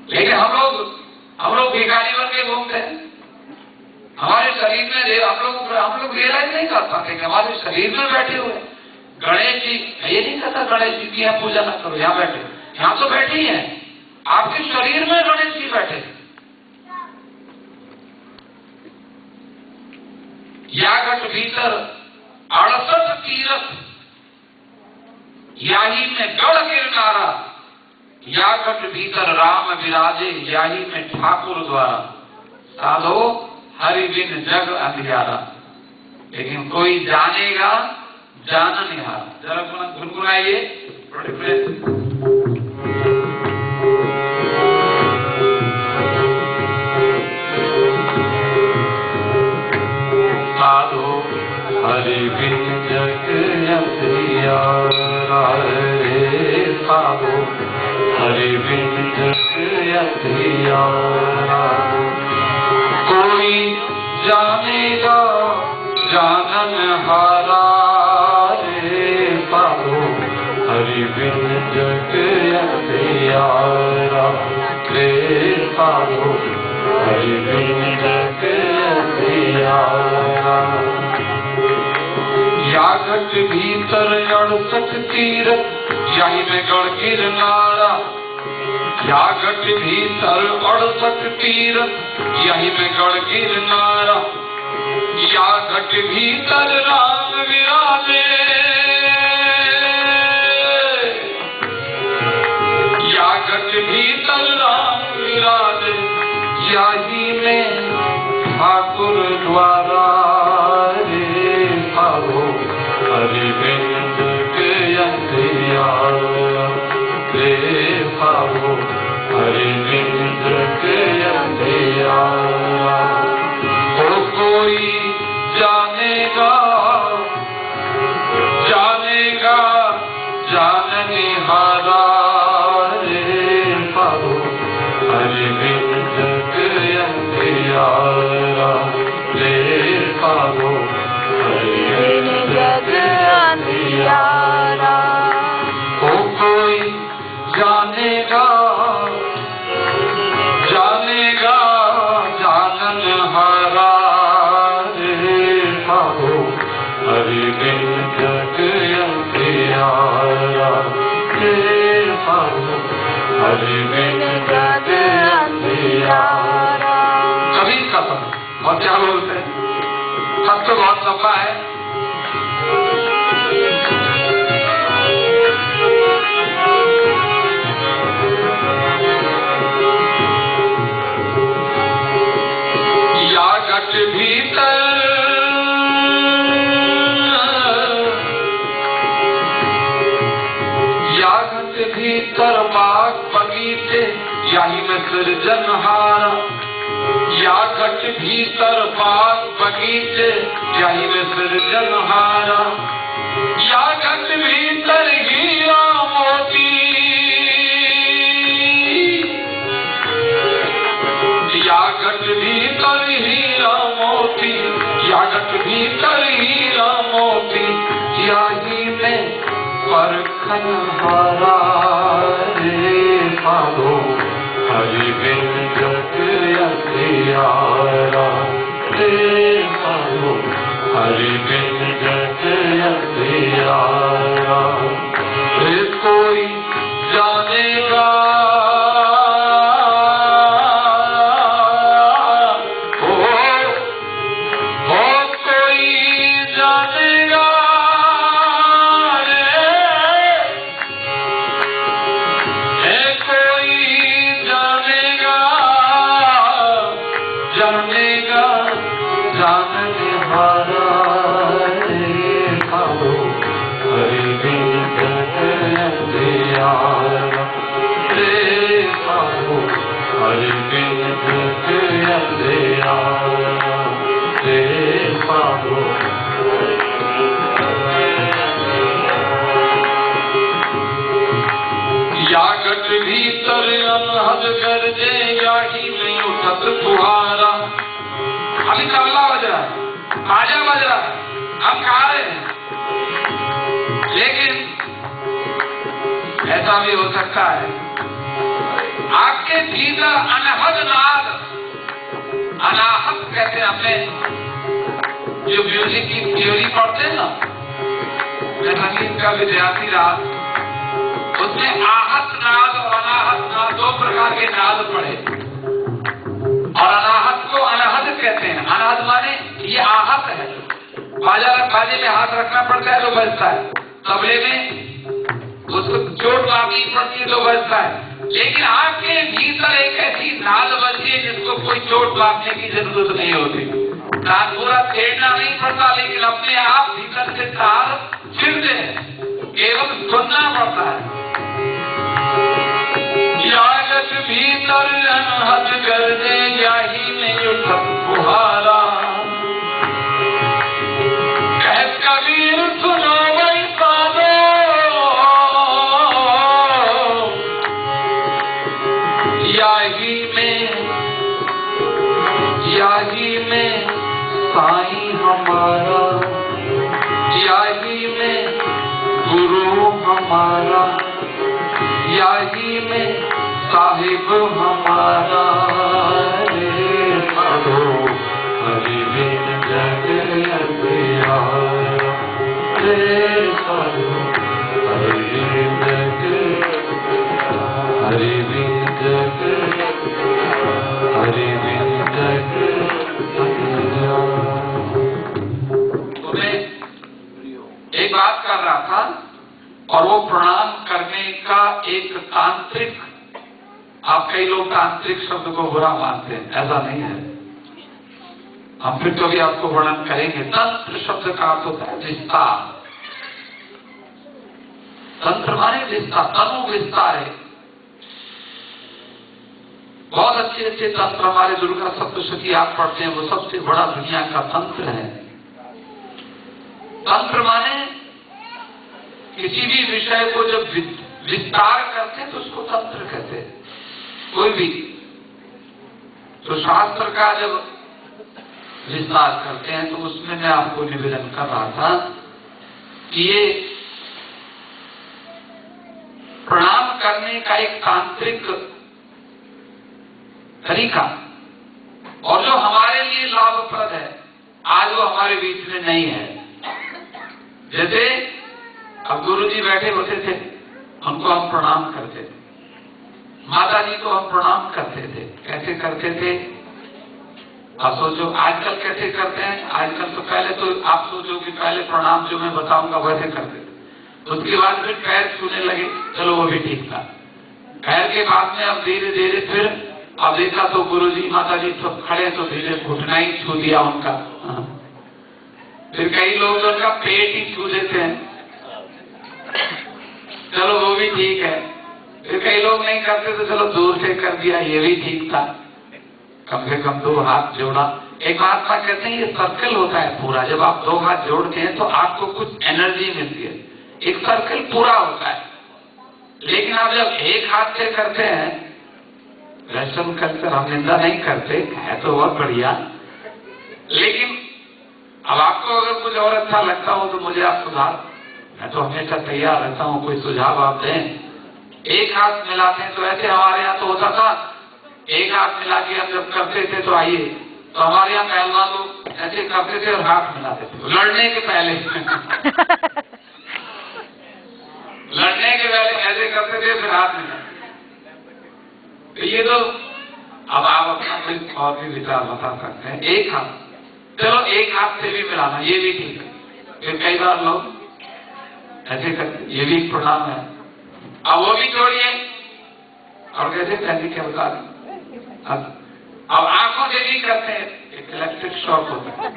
लेकिन हम लोग भिखारी बन के घूमते हैं। हमारे शरीर में हम लोग रियलाइज नहीं कर पाते कि हमारे शरीर में बैठे हुए गणेश जी। ये नहीं कहता गणेश जी की यहाँ पूजा ना करो, यहाँ बैठे, यहाँ तो बैठे ही हैं, आपके शरीर में गणेश जी बैठे। या घट भीतर 68 तीरथ, याही में गढ़ गिरनारा, या घट भीतर राम विराजे, याही में ठाकुर द्वारा, साधो हरि बिन जग अंधियारा। लेकिन कोई जानेगा जाननिहार। जरा गुनगुनाइए बड़े प्रेम। साधो हरि बिन जग अंधियारा रे, साधो हरि बिन जग अंधियारा। कोई जानेगा जाननहारा रे, साधो हरि बिन जग अंधियारा रे, साधो हरि बिन जग अंधियारा। या घट भीतर 68 तीरथ, याही में गढ़ गिरनारा, या घट भीतर 68 तीरथ, यही में गढ़ गिरनारा। या घट भीतर राम विराजे, या घट भीतर राम विराजे, यही में ठाकुर द्वारा रे, साधो हरि बिन जग अंधियारा रे, साधो हरि बिन जग अंधियारा। ओ कोई जानेगा जानेगा जाननिहारा रे, साधो हरि बिन जग अंधियारा रे, साधो हरि बिन जग अंधियारा। ओ कोई जानेगा जानेगा जाननहारा रे, साधो हरि बिन जग अंधियारा रे, साधो हरि बिन जग अंधियारा। कभी कथा और क्या बोलते हैं, सब तो बहुत लंबा है। या घट भीतर बाग बगीचे, यही में सृजनहारा। या घट भीतर बाग बगीचे, यही में सृजनहारा। या घट भीतर हीरा मोती, या घट भीतर हीरा मोती, या घट भीतर हीरा मोती, यही में परखनहारा रे, साधो हरि बिन जग अंधियारा रे, साधो हरि बिन जग अंधियारा रे। कोई जानेगा भीतर अनहद गरजे, याही में उठत फुहारा। अभी तबला बज रहा है, बाजा बज रहा है, हम गा रहे हैं। लेकिन ऐसा भी हो सकता है आपके भीतर कहते हैं। हमने जो म्यूजिक की थ्योरी पढ़ते हैं ना, मैं संगीत का विद्यार्थी रहा, उसमें आहत नाद और अनाहत नाद दो प्रकार के नाद पढ़े, और अनाहत को अनाहत कहते हैं। अनाहत माने ये आहत है, बाजे में हाथ रखना पड़ता है तो बजता है, तबले में उसको चोट मारनी पड़ती है तो बजता है, लेकिन आपके भीतर एक ऐसी नाद बजती है जिसको कोई चोट मारने की जरूरत नहीं होती। नाद पूरा छेड़ना नहीं पड़ता, लेकिन अपने आप भीतर से तार छिड़ते हैं, केवल सुनना पड़ता है। यागत भीतर अनहद कर दे, याही में उठत बुहारा, कह कबीर सुनो वही साधो, याही में साईं हमारा, याही में गुरु हमारा, याही में साहिब हमारा, रे साधो हरि बिन जग अंधियारा, रे साधो हरि बिन जग, हरि बिन जग, हरि बिन जग अंधियारा। तो मैं एक बात कर रहा था, और वो प्रणाम करने का एक तांत्रिक, आप कई लोग तांत्रिक शब्द को बुरा मानते हैं, ऐसा नहीं है। हम फिर कभी आपको वर्णन करेंगे। तंत्र शब्द का अर्थ होता है विस्तार। तंत्र माने विस्तार, तनु विस्तार है। बहुत अच्छे अच्छे तंत्र हमारे दुर्गा सप्तशती आप पढ़ते हैं, वो सबसे बड़ा दुनिया का तंत्र है। तंत्र माने किसी भी विषय को जब विस्तार करते हैं तो उसको तंत्र कहते हैं। कोई भी तो शास्त्र का जब विस्तार करते हैं तो उसमें मैं आपको निवेदन कर रहा था कि ये प्रणाम करने का एक तांत्रिक तरीका, और जो हमारे लिए लाभप्रद है, आज वो हमारे बीच में नहीं है। जैसे अब गुरु जी बैठे होते थे, उनको हम प्रणाम करते थे, माता जी को हम प्रणाम करते थे। कैसे करते थे आप सोचो, आजकल कैसे करते हैं? आजकल तो पहले तो आप सोचो कि पहले प्रणाम जो मैं बताऊंगा वैसे करते थे, उसके बाद फिर पैर छूने लगे, चलो वो भी ठीक था। पैर के बाद में अब धीरे धीरे फिर अब देखा तो गुरु जी माता जी सब खड़े, तो धीरे घुटना ही छू दिया उनका। फिर कई लोग उनका पेट ही छू देते हैं, चलो वो भी ठीक है। फिर कई लोग नहीं करते तो चलो दूर से कर दिया, ये भी ठीक था, कम से कम 2 हाथ जोड़ा। एक महात्मा कहते हैं ये सर्कल होता है पूरा, जब आप 2 हाथ जोड़ते हैं तो आपको कुछ एनर्जी मिलती है, एक सर्कल पूरा होता है। लेकिन आप जब एक हाथ से करते हैं, वेस्टर्न कल्चर हम निंदा नहीं करते, है तो बहुत बढ़िया, लेकिन अब आपको अगर कुछ और अच्छा लगता हो तो मुझे आप सुधार, मैं तो हमेशा तैयार रहता हूँ, कोई सुझाव आप दें। एक हाथ मिलाते हैं तो ऐसे हमारे यहाँ तो होता था, एक हाथ मिला के हम जब करते थे तो आइए, तो हमारे यहाँ पहलवान लोग ऐसे करते थे और हाथ मिलाते थे लड़ने के पहले लड़ने के पहले ऐसे करते थे, फिर हाथ मिलाते। तो ये तो अब आप अपना कोई और भी विचार बता सकते हैं। एक हाथ, चलो एक हाथ से भी मिलाना, ये भी ठीक है। फिर कई बार लोग ऐसे करते, ये भी एक प्रणाम है। अब वो भी जोड़िए, और कैसे पहले क्या बता दें, अब आंखों से भी करते हैं, एक इलेक्ट्रिक शॉक होता है।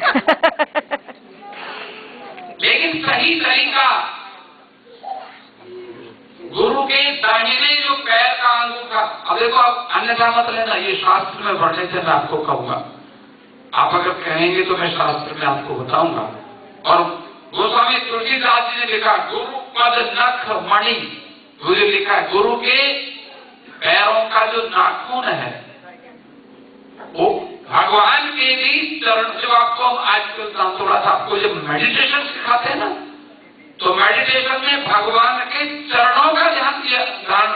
लेकिन सही तरीका गुरु के दाहिने जो पैर का अंगूठा, अब देखो आप अन्यथा मत लेना, ये शास्त्र में पढ़ने से मैं आपको कहूंगा, आप अगर कहेंगे तो मैं शास्त्र में आपको बताऊंगा। और गोस्वामी तुलसीदास जी ने लिखा गुरु पद नख मणि, मुझे लिखा है गुरु के पैरों का जो नाखून है वो भगवान के भी चरण। जो आपको हम आजकल थोड़ा सा आपको जब मेडिटेशन सिखाते हैं ना, तो मेडिटेशन में भगवान के चरणों का ध्यान दिया, ध्यान